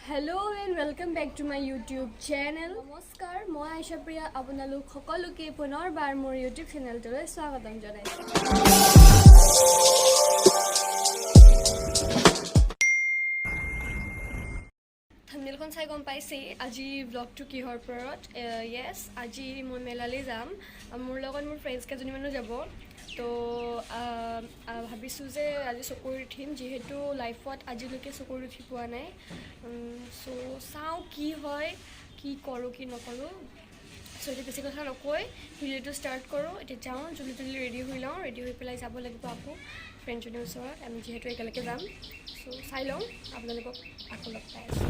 Hello and welcome back to my YouTube channel. নমস্কাৰ মই আইশা প্ৰিয়া আপোনালোক সকলোকে পুনৰবাৰ মোৰ YouTube চেনেলটোলৈ স্বাগতম জনাইছো। থাম্বনেইলখন চাই গম পাইছে আজি ব্লগটো কিহৰ ওপৰত। yes আজি মই মেলালৈ যাম মোৰ লগত মোৰ ফ্ৰেণ্ডছ কেইজনীমানো যাব। তো ভাবিছোঁ যে আজি চকুৰ উঠিম যিহেতু লাইফত আজিলৈকে চকুৰ উঠি পোৱা নাই। চ' চাওঁ কি হয় কি কৰোঁ কি নকৰোঁ। চ' এতিয়া বেছি কথা নকৈ ভিডিঅ'টো ষ্টাৰ্ট কৰোঁ। এতিয়া যাওঁ জলদি ৰেডি হৈ লওঁ, ৰেডি হৈ পেলাই যাব লাগিব আকৌ ফ্ৰেণ্ডজনীৰ ওচৰত। আমি যিহেতু একেলগে যাম চ' চাই লওঁ আপোনালোকক আকৌ লগ পাই আছোঁ।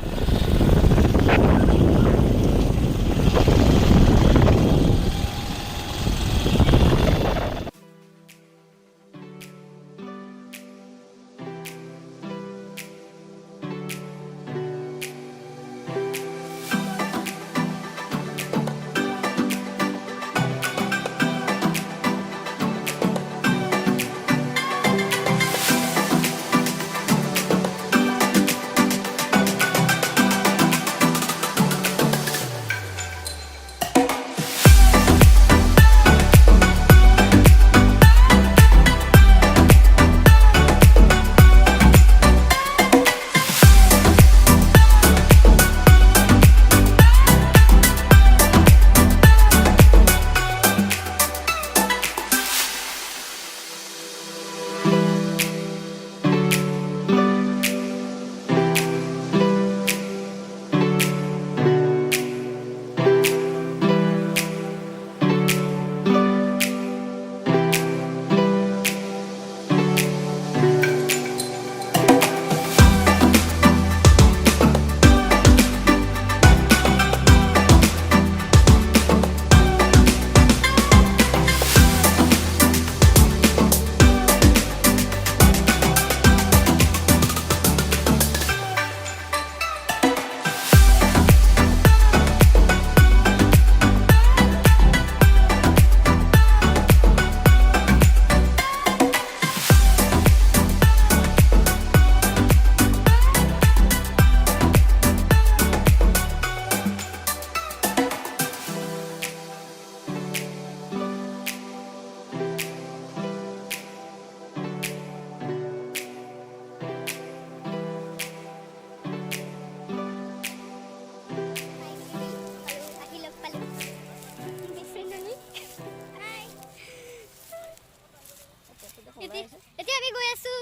এতিয়া আমি গৈ আছো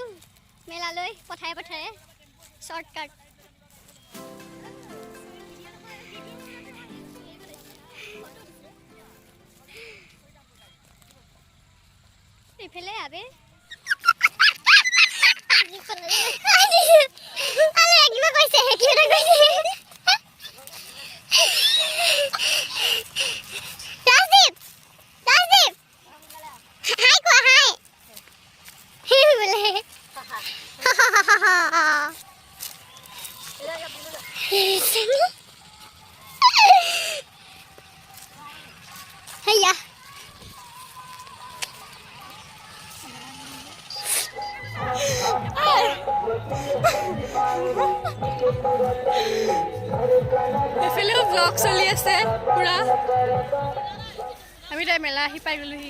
মেলালৈ পথাৰে পথাৰে শৰ্টকাট। এইফালে আবে Hiya. এফালেও ব্লগ চলি আছে পুৰা। আমি তাই মেলা আহি পাই গ'লোহি।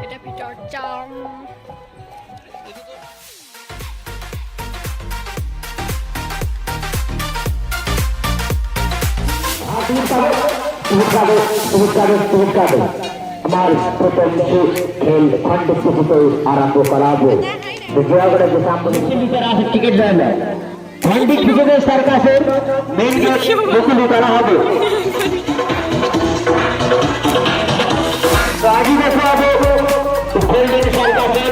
এটা ভিতৰত যাম। हमारे प्रथम खेल खंड आरंभ कराबो विजयगढ़ के सामने किसी तरह से टिकट देना है खंड क्रिकेट सरकार से मेन गेट मुकुल करा হবে गाड़ी देखो खेल के सरकार से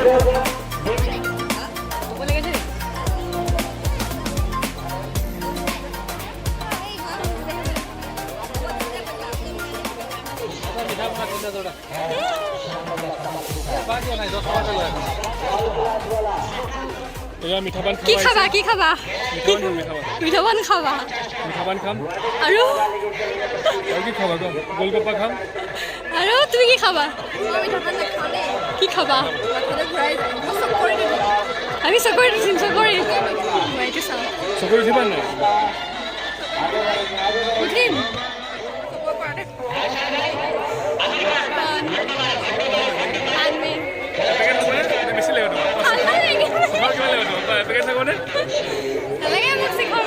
কি খাবা কি খাবা মিঠাপান খাবা মিঠাপান খাম আৰু কি খাবা গোলগপ্পা খাম আৰু তুমি কি খাবা? কি খাবা? আমি চকৰি উঠিম চকৰি এইটো চাওঁ চকৰি উঠিবা নাই উঠিম এপেকেট হ'বনে বেছি লাগিব তোমাক কিমান লাগিব তোমাক এপেকেট থাকোনে নালাগে মোক শিখৰ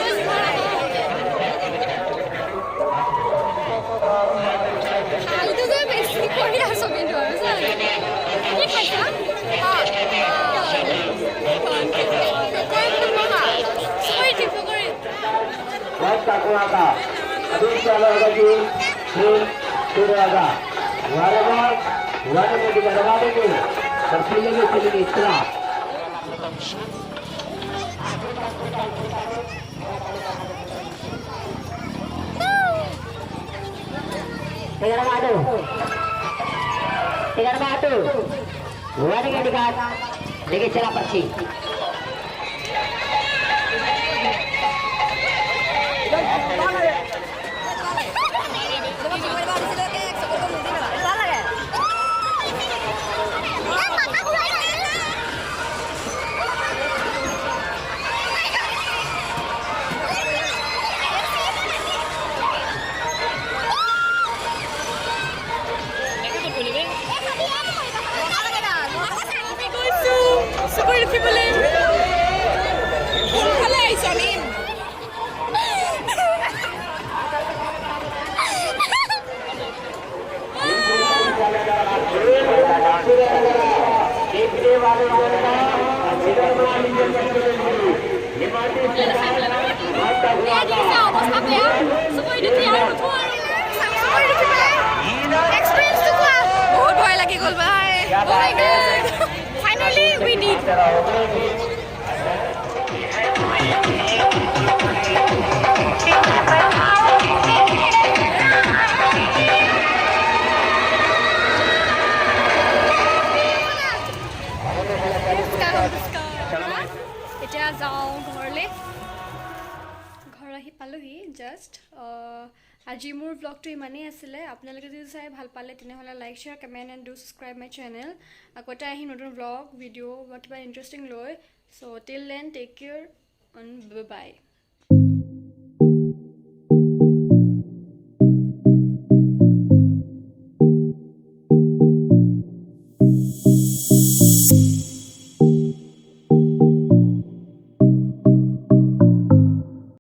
শালটো যে বেছি কৰি আছো কিন্তু আৰু কি খাইছা Basta kuaka. Aduh kalau lagi sudah agak. Warna mau kita dapat ini. Terpilih setelah. Tiga batu. Warna yang dekat. Dekat celah persi. চকৰি উঠিবলৈ কোনফালে আহিছা নিম বহুত ভয় লাগি গ'ল ভাই ফাইনেলি উই ডিড এতিয়া যাওঁ ঘৰলৈ ঘৰ আহি পালোহি জাষ্ট আজি মোৰ ব্লগটো ইমানেই আছিলে আপোনালোকে যদি চাই ভাল পালে তেনেহ'লে like share comment and do subscribe my channel আকৌ এটা আহি নতুন ব্লগ ভিডিঅ' বা কিবা ইণ্টাৰেষ্টিং লৈ so' till then take care and by